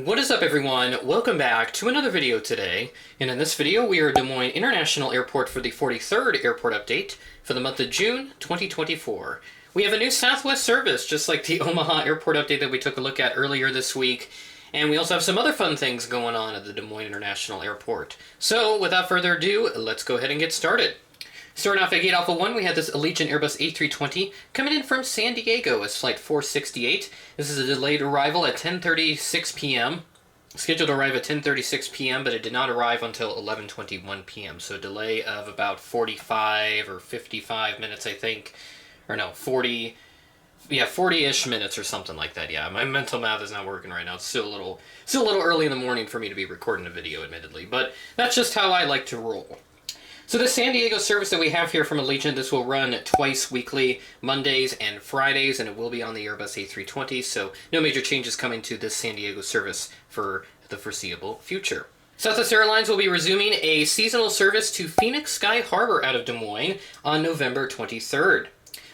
What is up, everyone? Welcome back to another video today, and in this video we are at Des Moines International Airport for the 43rd airport update for the month of June 2024. We have a new Southwest service, just like the Omaha airport update that we took a look at earlier this week, and we also have some other fun things going on at the Des Moines International Airport. So, without further ado, let's go ahead and get started. Starting off at Gate Alpha 1, we have this Allegiant Airbus A320 coming in from San Diego as Flight 468. This is a delayed arrival at 10:36 p.m. Scheduled to arrive at 10:36 p.m., but it did not arrive until 11:21 p.m. So a delay of about 45 or 55 minutes, I think. Or no, 40... Yeah, 40-ish minutes or something like that. Yeah, my mental math is not working right now. It's still a little early in the morning for me to be recording a video, admittedly. But that's just how I like to roll. So the San Diego service that we have here from Allegiant, this will run twice weekly, Mondays and Fridays, and it will be on the Airbus A320, so no major changes coming to this San Diego service for the foreseeable future. Southwest Airlines will be resuming a seasonal service to Phoenix Sky Harbor out of Des Moines on November 23rd.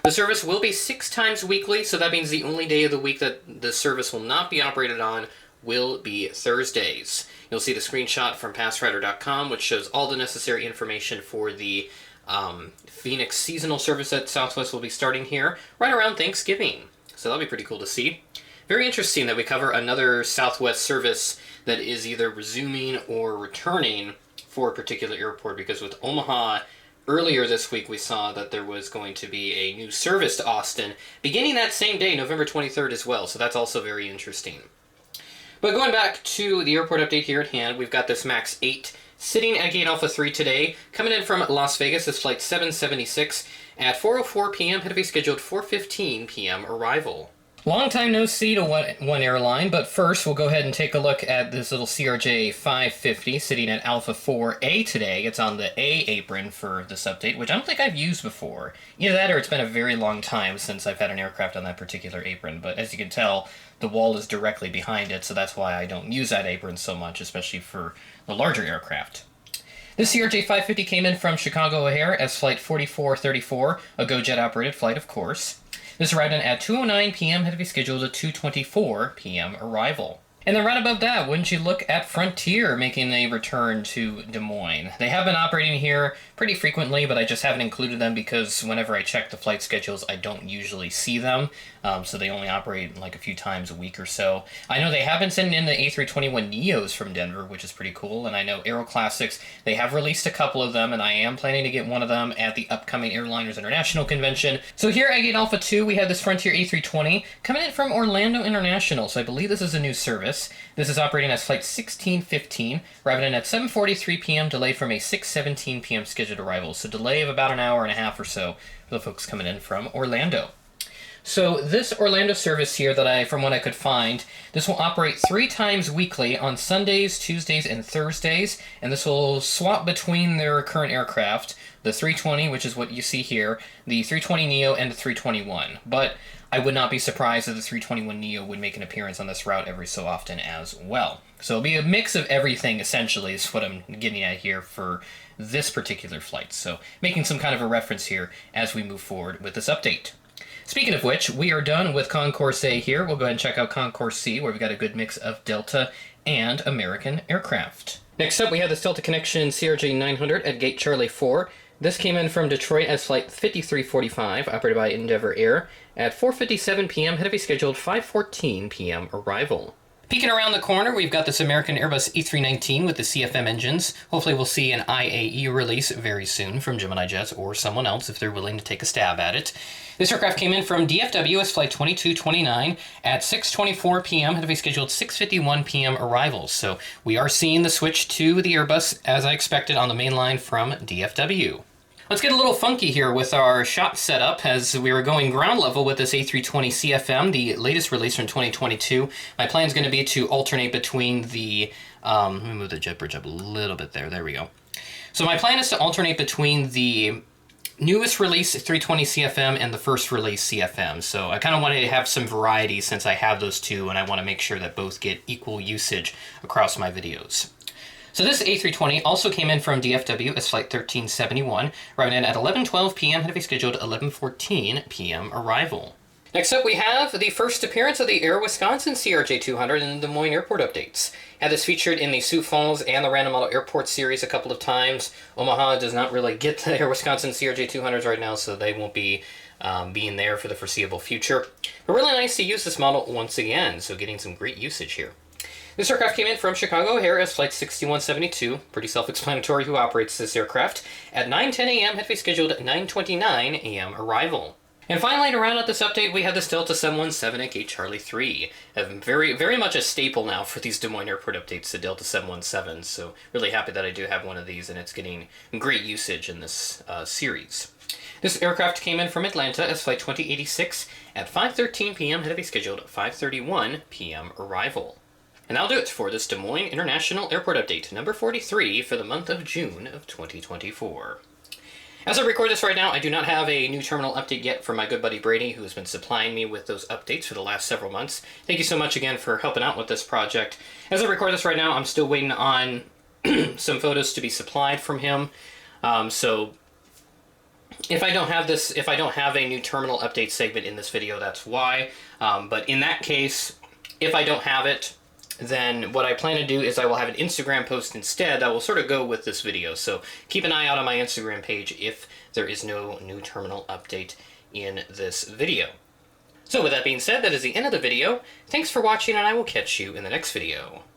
The service will be 6 times weekly, so that means the only day of the week that the service will not be operated on will be Thursdays. You'll see the screenshot from PassRider.com, which shows all the necessary information for the Phoenix seasonal service that Southwest will be starting here right around Thanksgiving. So that'll be pretty cool to see. Very interesting that we cover another Southwest service that is either resuming or returning for a particular airport, because with Omaha, earlier this week we saw that there was going to be a new service to Austin beginning that same day, November 23rd as well, so that's also very interesting. But going back to the airport update here at hand, we've got this MAX 8 sitting at Gate Alpha 3 today, coming in from Las Vegas. This flight 776 at 4:04 p.m. had to be scheduled 4:15 p.m. arrival. Long time no see to one airline, but first we'll go ahead and take a look at this little CRJ 550 sitting at Alpha 4A today. It's on the A apron for this update, which I don't think I've used before. Either that or it's been a very long time since I've had an aircraft on that particular apron, but as you can tell, the wall is directly behind it, so that's why I don't use that apron so much, especially for the larger aircraft. This CRJ 550 came in from Chicago O'Hare as Flight 4434, a GoJet operated flight, of course. This arrived in at 2:09 p.m., had to be scheduled a 2:24 p.m. arrival. And then right above that, wouldn't you look at Frontier making a return to Des Moines. They have been operating here pretty frequently, but I just haven't included them because whenever I check the flight schedules, I don't usually see them. So they only operate like a few times a week or so. I know they have been sending in the A321neos from Denver, which is pretty cool. And I know Aero Classics, they have released a couple of them, and I am planning to get one of them at the upcoming Airliners International Convention. So here at Gate Alpha 2, we have this Frontier A320 coming in from Orlando International. So I believe this is a new service. This is operating as Flight 1615, arriving in at 7:43 p.m., delayed from a 6:17 p.m. scheduled arrival. So delay of about an hour and a half or so for the folks coming in from Orlando. So this Orlando service here from what I could find, this will operate 3 times weekly on Sundays, Tuesdays, and Thursdays, and this will swap between their current aircraft, the 320, which is what you see here, the 320neo, and the 321. But I would not be surprised if the 321neo would make an appearance on this route every so often as well. So it'll be a mix of everything, essentially, is what I'm getting at here for this particular flight. So making some kind of a reference here as we move forward with this update. Speaking of which, we are done with Concourse A here. We'll go ahead and check out Concourse C, where we've got a good mix of Delta and American aircraft. Next up, we have this Delta Connection CRJ 900 at Gate Charlie 4. This came in from Detroit as Flight 5345, operated by Endeavor Air, at 4:57 p.m., had to be scheduled 5:14 p.m. arrival. Peeking around the corner, we've got this American Airbus E319 with the CFM engines. Hopefully we'll see an IAE release very soon from Gemini Jets or someone else if they're willing to take a stab at it. This aircraft came in from DFW as Flight 2229 at 6:24 p.m., had to be scheduled 6:51 p.m. arrival. So we are seeing the switch to the Airbus as I expected on the main line from DFW. Let's get a little funky here with our shop setup as we were going ground level with this A320 CFM, the latest release from 2022. My plan is going to be to alternate between the, let me move the jet bridge up a little bit there, there we go. So my plan is to alternate between the newest release 320 CFM and the first release CFM. So I kind of wanted to have some variety since I have those two, and I want to make sure that both get equal usage across my videos. So this A320 also came in from DFW as Flight 1371, arriving in at 11:12 p.m., had to be scheduled 11:14 p.m. arrival. Next up, we have the first appearance of the Air Wisconsin CRJ200 in the Des Moines Airport updates. Had this featured in the Sioux Falls and the Random Model Airport series a couple of times. Omaha does not really get the Air Wisconsin CRJ200s right now, so they won't be being there for the foreseeable future. But really nice to use this model once again, so getting some great usage here. This aircraft came in from Chicago O'Hare as Flight 6172, pretty self-explanatory who operates this aircraft, at 9:10 a.m. had a scheduled 9:29 a.m. arrival. And finally, to round out this update, we have this Delta 717 at Gate Charlie 3. Very, very much a staple now for these Des Moines Airport updates, the Delta 717, so really happy that I do have one of these, and it's getting great usage in this series. This aircraft came in from Atlanta as Flight 2086 at 5:13 p.m. had a scheduled 5:31 p.m. arrival. And that'll do it for this Des Moines International Airport Update, number 43 for the month of June of 2024. As I record this right now, I do not have a new terminal update yet from my good buddy Brady, who has been supplying me with those updates for the last several months. Thank you so much again for helping out with this project. As I record this right now, I'm still waiting on some photos to be supplied from him. So if I don't have a new terminal update segment in this video, that's why. But in that case, if I don't have it, then what I plan to do is I will have an Instagram post instead that will sort of go with this video. So keep an eye out on my Instagram page if there is no new terminal update in this video. So with that being said, that is the end of the video. Thanks for watching, and I will catch you in the next video.